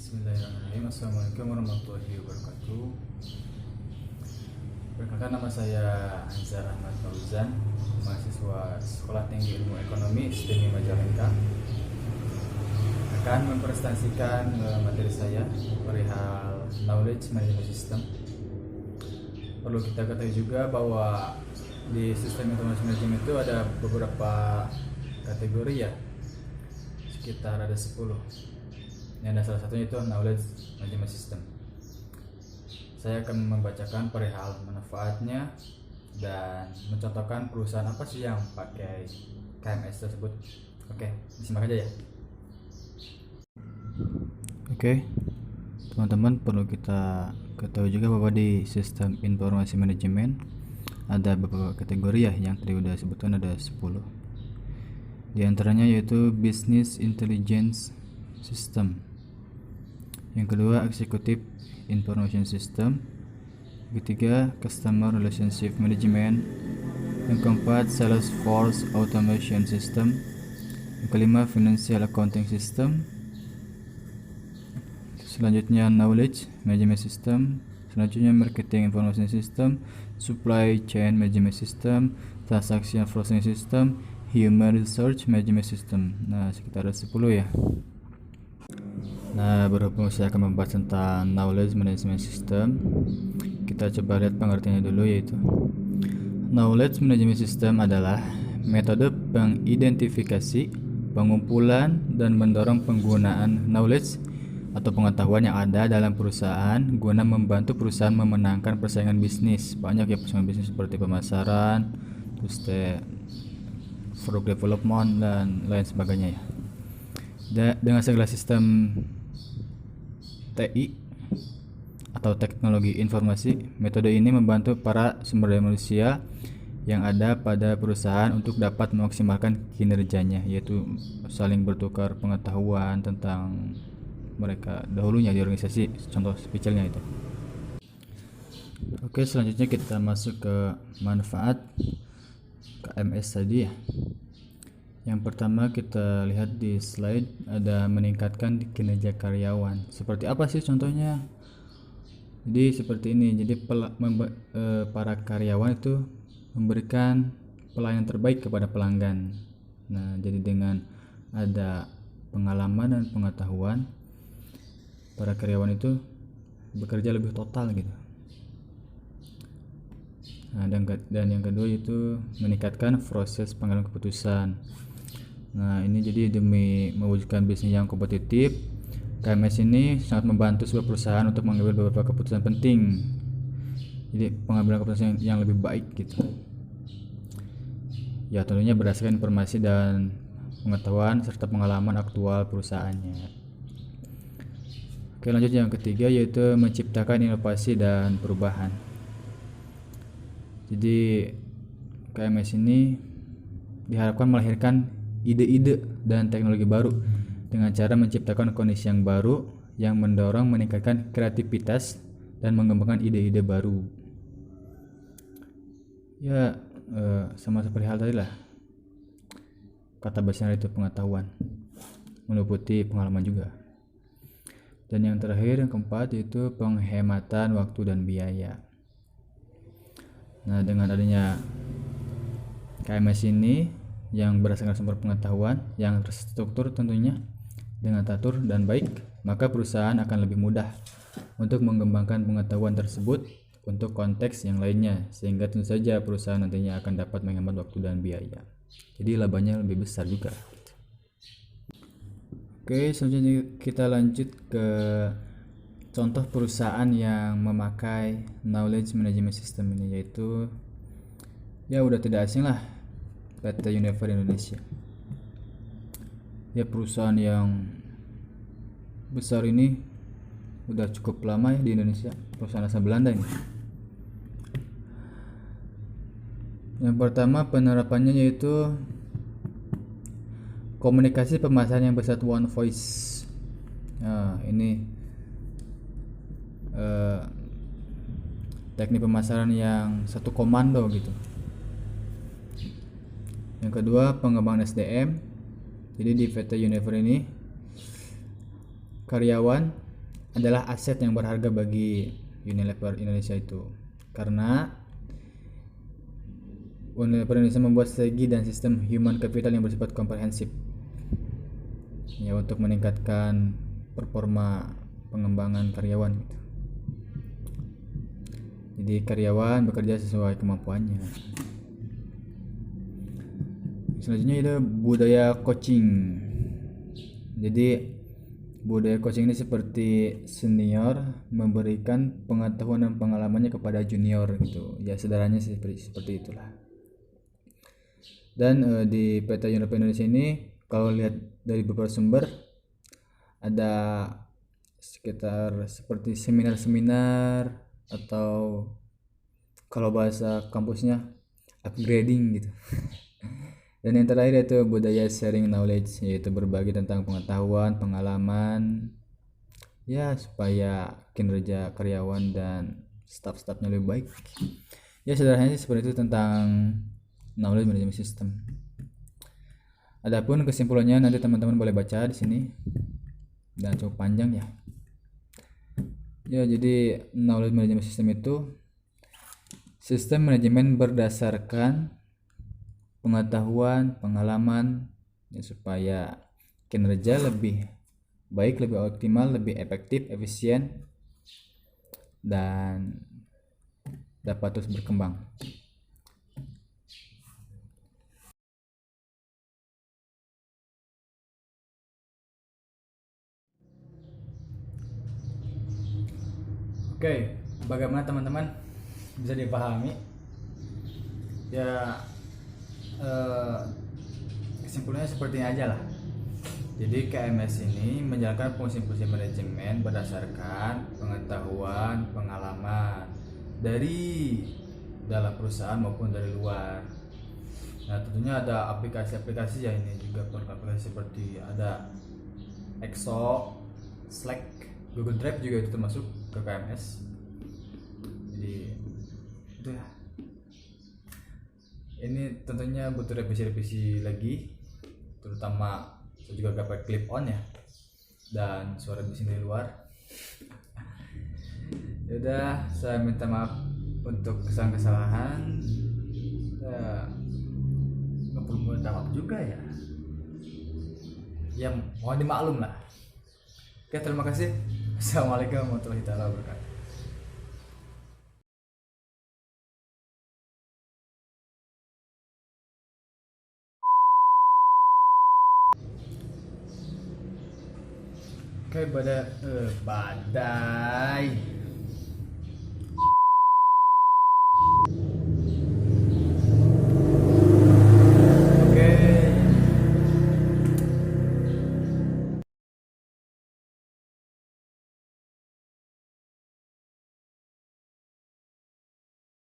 Bismillahirrahmanirrahim. Assalamualaikum warahmatullahi wabarakatuh. Perkenalkan, nama saya Anzar Ahmad Fauzan, mahasiswa Sekolah Tinggi Ilmu Ekonomi STMI Majalengka. Akan mempresentasikan materi saya perihal Knowledge Management System. Perlu kita ketahui juga bahwa di sistem informasi manajemen itu ada beberapa kategori ya, sekitar ada 10. Yang salah satunya itu Knowledge Management System. Saya akan membacakan perihal manfaatnya dan mencontohkan perusahaan apa sih yang pakai KMS tersebut. Oke, disimak aja ya. Oke, teman-teman, perlu kita ketahui juga bahwa di sistem informasi manajemen ada beberapa kategori ya, yang tadi udah sebutkan ada 10. Di antaranya yaitu Business Intelligence System. Yang kedua, Executive Information System. Ketiga, Customer Relationship Management. Yang keempat, Salesforce Automation System. Yang kelima, Financial Accounting System. Selanjutnya, Knowledge Management System. Selanjutnya, Marketing Information System, Supply Chain Management System, Transaction Processing System, Human Resource Management System. Nah, sekitar ada 10 ya. Nah, berhubung saya akan membahas tentang Knowledge Management System, kita coba lihat pengertiannya dulu, yaitu Knowledge Management System adalah metode pengidentifikasi, pengumpulan, dan mendorong penggunaan knowledge atau pengetahuan yang ada dalam perusahaan guna membantu perusahaan memenangkan persaingan bisnis. Banyak ya persaingan bisnis seperti pemasaran, terus product development, dan lain sebagainya ya. Dengan segala sistem TI atau teknologi informasi, metode ini membantu para sumber daya manusia yang ada pada perusahaan untuk dapat memaksimalkan kinerjanya, yaitu saling bertukar pengetahuan tentang mereka dahulunya di organisasi, contoh spesialnya itu. Oke, selanjutnya kita masuk ke manfaat KMS tadi ya. Yang pertama kita lihat di slide, ada meningkatkan kinerja karyawan. Seperti apa sih contohnya? Jadi seperti ini. Jadi para karyawan itu memberikan pelayanan terbaik kepada pelanggan. Nah, jadi dengan ada pengalaman dan pengetahuan, para karyawan itu bekerja lebih total gitu. Nah, dan yang kedua itu meningkatkan proses pengambilan keputusan. Nah, ini jadi demi mewujudkan bisnis yang kompetitif, KMS ini sangat membantu sebuah perusahaan untuk mengambil beberapa keputusan penting. Jadi pengambilan keputusan yang lebih baik gitu. Ya, tentunya berdasarkan informasi dan pengetahuan serta pengalaman aktual perusahaannya. Oke, lanjut yang ketiga, yaitu menciptakan inovasi dan perubahan. Jadi KMS ini diharapkan melahirkan ide-ide dan teknologi baru dengan cara menciptakan kondisi yang baru yang mendorong meningkatkan kreativitas dan mengembangkan ide-ide baru. Ya, sama seperti hal tadi lah. Kata besar itu pengetahuan, meliputi pengalaman juga. Dan yang terakhir, yang keempat, yaitu penghematan waktu dan biaya. Nah, dengan adanya KMS ini yang berdasarkan sumber pengetahuan yang terstruktur tentunya dengan teratur dan baik, maka perusahaan akan lebih mudah untuk mengembangkan pengetahuan tersebut untuk konteks yang lainnya, sehingga tentu saja perusahaan nantinya akan dapat menghemat waktu dan biaya. Jadi labanya lebih besar juga. Oke, selanjutnya kita lanjut ke contoh perusahaan yang memakai Knowledge Management System ini, yaitu ya udah tidak asing lah, PT Unilever Indonesia. Ya, perusahaan yang besar ini udah cukup lama ya di Indonesia, perusahaan asal Belanda ini. Yang pertama, penerapannya yaitu komunikasi pemasaran yang bersatu, one voice. Nah, ini teknik pemasaran yang satu komando gitu. Yang kedua, pengembangan SDM. Jadi di PT Unilever ini karyawan adalah aset yang berharga bagi Unilever Indonesia itu, karena Unilever Indonesia membuat strategi dan sistem human capital yang bersifat komprehensif ya untuk meningkatkan performa pengembangan karyawan gitu. Jadi karyawan bekerja sesuai kemampuannya. Selanjutnya itu budaya coaching. Jadi budaya coaching ini seperti senior memberikan pengetahuan dan pengalamannya kepada junior gitu. Ya sederhananya seperti itulah. Dan di PT Unilever Indonesia ini kalau lihat dari beberapa sumber ada sekitar seperti seminar-seminar atau kalau bahasa kampusnya upgrading gitu. Dan yang terakhir itu budaya sharing knowledge, yaitu berbagi tentang pengetahuan, pengalaman ya supaya kinerja karyawan dan staf-stafnya lebih baik. Ya sederhananya seperti itu tentang knowledge management system. Adapun kesimpulannya nanti teman-teman boleh baca di sini dan cukup panjang ya. Ya jadi knowledge management system itu sistem manajemen berdasarkan pengetahuan, pengalaman ya, supaya kinerja lebih baik, lebih optimal, lebih efektif, efisien dan dapat terus berkembang. Oke, bagaimana teman-teman? Bisa dipahami? Ya kesimpulannya seperti ini aja lah. Jadi KMS ini menjalankan fungsi-fungsi manajemen berdasarkan pengetahuan, pengalaman dari dalam perusahaan maupun dari luar. Nah tentunya ada aplikasi-aplikasi ya, ini juga aplikasi seperti ada Exo, Slack, Google Drive juga itu termasuk ke KMS. Jadi itu ya. Ini tentunya butuh revisi-revisi lagi, terutama saya juga gak pakai clip on ya, dan suara di sini luar. Yaudah, saya minta maaf untuk kesalahan-kesalahan. Ya, nggak perlu minta maaf juga ya. Ya mohon dimaklum lah. Oke, terima kasih. Assalamualaikum warahmatullahi wabarakatuh. Oke, badai.